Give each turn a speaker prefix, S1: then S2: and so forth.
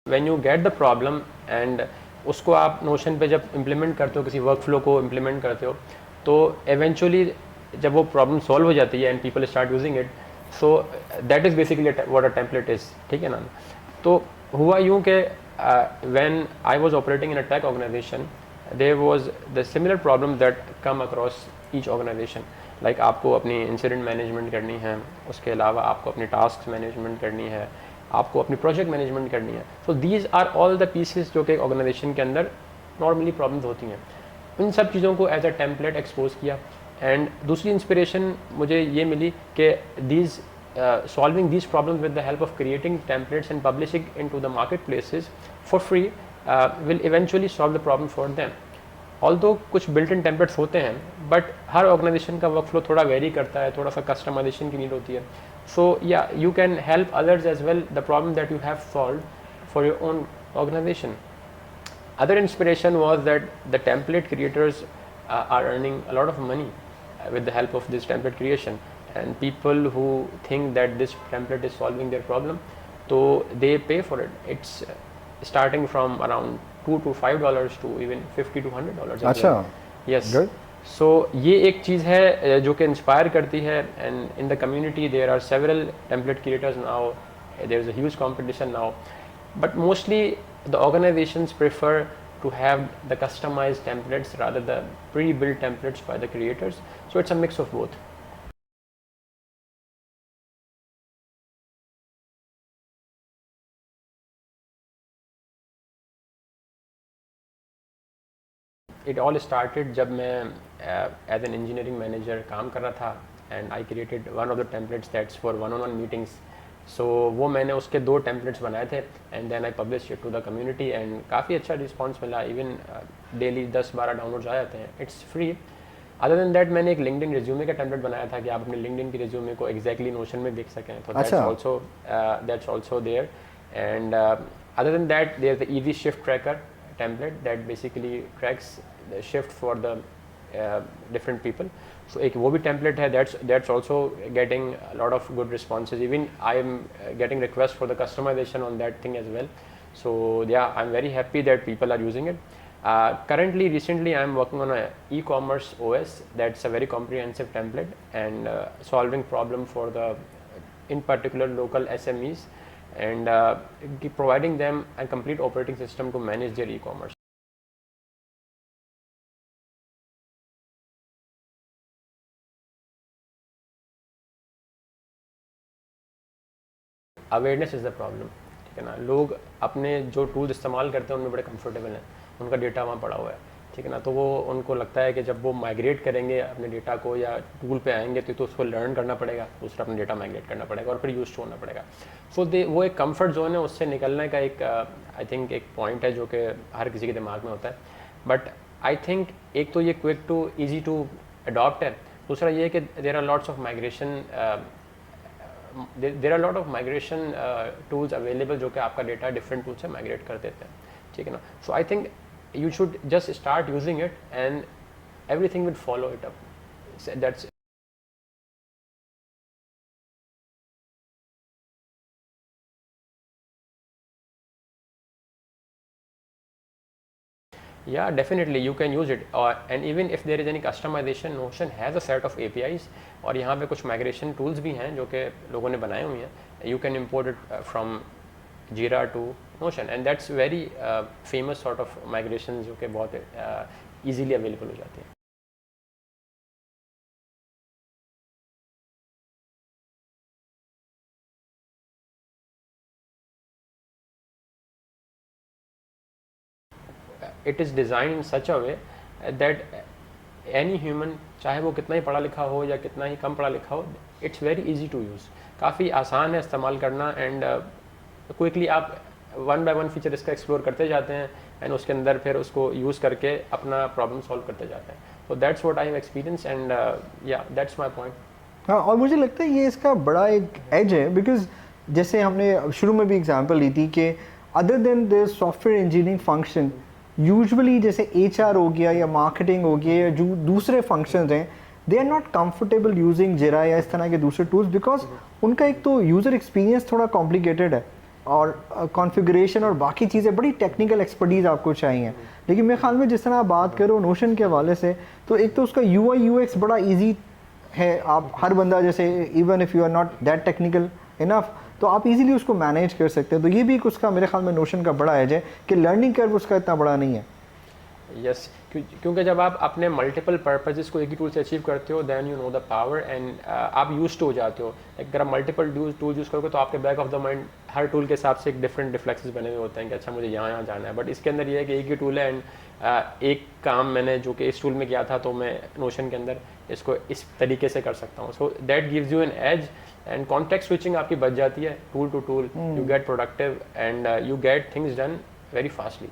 S1: When you get the problem and उसको आप notion पे जब इम्प्लीमेंट करते हो, किसी वर्क फ्लो को इम्प्लीमेंट करते हो, तो एवेंचुअली जब वो प्रॉब्लम सॉल्व हो जाती है and people start using it, so that is basically what a template is. ठीक है ना। तो हुआ यूँ कि when I was operating in a tech organisation, there was the similar problem that came across each organisation. Like आपको अपनी incident management करनी है, उसके अलावा आपको अपनी टास्क मैनेजमेंट करनी है, आपको अपनी प्रोजेक्ट मैनेजमेंट करनी है। So these are all the pieces जो कि एक ऑर्गेनाइजेशन के अंदर नॉर्मली प्रॉब्लम्स होती हैं। उन सब चीज़ों को एज अ टेम्पलेट एक्सपोज किया। एंड दूसरी इंस्पिरेशन मुझे ये मिली कि these solving these problems with the help of creating templates and publishing into the marketplaces for free will eventually solve the problem for them. Although कुछ built in templates होते हैं, but her organisation का work flow थोड़ा very करता है, थोड़ा सा customization की नीड होती है। सो या you can help others as well the problem that you have solve for your own organisation. Other inspiration was that the template creators are earning a lot of money with the help of this template creation, and people who think that this template is solving their problem, so they pay for it. It's starting from around $2 to $5 to even $50 to $100 as
S2: अच्छा,
S1: well. Yes.
S2: Good.
S1: So ये एक चीज़ है जो कि inspire करती है, and in the community there are several template creators now. There is a huge competition now, but mostly the organizations prefer to have the customized templates rather than pre-built templates by the creators. So it's a mix of both. It all started जब मैं as an engineering manager काम कर रहा था, and I created one of the templates that's for one-on-one meetings. So वो मैंने उसके 2 templates बनाए थे, and then I published it to the community, and काफ़ी अच्छा response मिला। even daily 10-12 डाउनलोड्स आ जाते हैं। It's free. Other than that मैंने एक लिंक्डइन रिज्यूमे का टेम्पलेट बनाया था कि आप अपने लिंक्डइन की रिज्यूमे को एग्जैक्टली नोशन में देख सकें, तो that's also there. And other than that there the easy shift tracker template that basically tracks the shift for the different people. So एक वो भी टेम्पलेट है, that's also getting lot of good responses. Even I am getting request for the customisation on that thing as well. So yeah, I'm very happy that people are using it. Recently, I'm working on an e-commerce OS that's a very comprehensive template and solving problem for the, in particular, local SMEs, and providing them a complete operating system to manage their e-commerce. Awareness is the problem. ठीक है ना। लोग अपने जो tools इस्तेमाल करते हैं उनमें बड़े कंफर्टेबल हैं, उनका डेटा वहाँ पड़ा हुआ है। ठीक है ना। तो वो उनको लगता है कि जब वो माइग्रेट करेंगे अपने डेटा को या टूल पे आएंगे तो उसको लर्न करना पड़ेगा, दूसरा अपना डेटा माइग्रेट करना पड़ेगा और फिर यूज होना पड़ेगा। सो वो एक कंफर्ट जोन है, उससे निकलने का एक आई थिंक एक पॉइंट है जो कि हर किसी के दिमाग में होता है। बट आई थिंक एक तो ये quick to easy to adopt है, दूसरा ये है कि there are lots of migration there are lot of migration tools available जो कि आपका डेटा डिफरेंट टूल से माइग्रेट कर देते हैं। ठीक है ना। So I think you should just start using it and everything will follow it up. That's yeah, definitely you can use it, and even if there is any customization, Notion has a set of APIs और यहाँ पे कुछ migration tools भी हैं जो कि लोगों ने बनाए हुए हैं। You can import it from Jira to Notion, and that's very famous sort of migrations जो कि बहुत easily available हो जाती हैं। It is designed in such a way that any human, चाहे वो कितना ही पढ़ा लिखा हो या कितना ही कम पढ़ा लिखा हो, it's very easy to use. काफ़ी आसान है इस्तेमाल करना, एंड क्विकली आप वन बाय वन फीचर इसका एक्सप्लोर करते जाते हैं एंड उसके अंदर फिर उसको यूज़ करके अपना प्रॉब्लम सॉल्व करते जाते हैं। तो that's what I have experience, and या दैट्स माय पॉइंट।
S2: हाँ, और मुझे लगता है ये इसका बड़ा एक एज है, बिकॉज जैसे हमने शुरू में भी एग्जांपल ली थी कि other than the software engineering function, usually जैसे HR हो गया या मार्केटिंग हो गया या जो दूसरे फंक्शंस हैं, they are not comfortable using Jira या इस तरह के दूसरे टूल्स, बिकॉज उनका एक तो यूज़र एक्सपीरियंस थोड़ा कॉम्प्लिकेटेड है। और कॉन्फ़िगरेशन और बाकी चीज़ें, बड़ी टेक्निकल एक्सपर्टीज़ आपको चाहिए। लेकिन मेरे ख्याल में जिस तरह आप बात करो नोशन के हवाले से, तो एक तो उसका UI UX बड़ा ईजी है। आप हर बंदा जैसे even if you are not that technical enough, तो आप इजीली उसको मैनेज कर सकते हैं। तो ये भी एक उसका मेरे ख्याल में नोशन का बड़ा एज है कि लर्निंग कर्व उसका इतना बड़ा नहीं है।
S1: यस, क्योंकि जब आप अपने मल्टीपल पर्पजेस को एक ही टूल से अचीव करते हो, then you know the power and आप यूज टू हो जाते हो। अगर आप मल्टीपल टूल यूज़ करोगे तो आपके back of the mind her tool के हिसाब से एक डिफरेंट रिफ्लेक्सेस बने हुए होते हैं कि अच्छा मुझे यहाँ जाना है। बट इसके अंदर ये है कि एक ही टूल है एंड एक काम मैंने जो कि इस टूल में किया था तो मैं नोशन के अंदर इसको इस तरीके से कर सकता हूँ। So that gives you an edge and context switching आपकी बच जाती है tool to tool. You get productive and you get things done very fastly.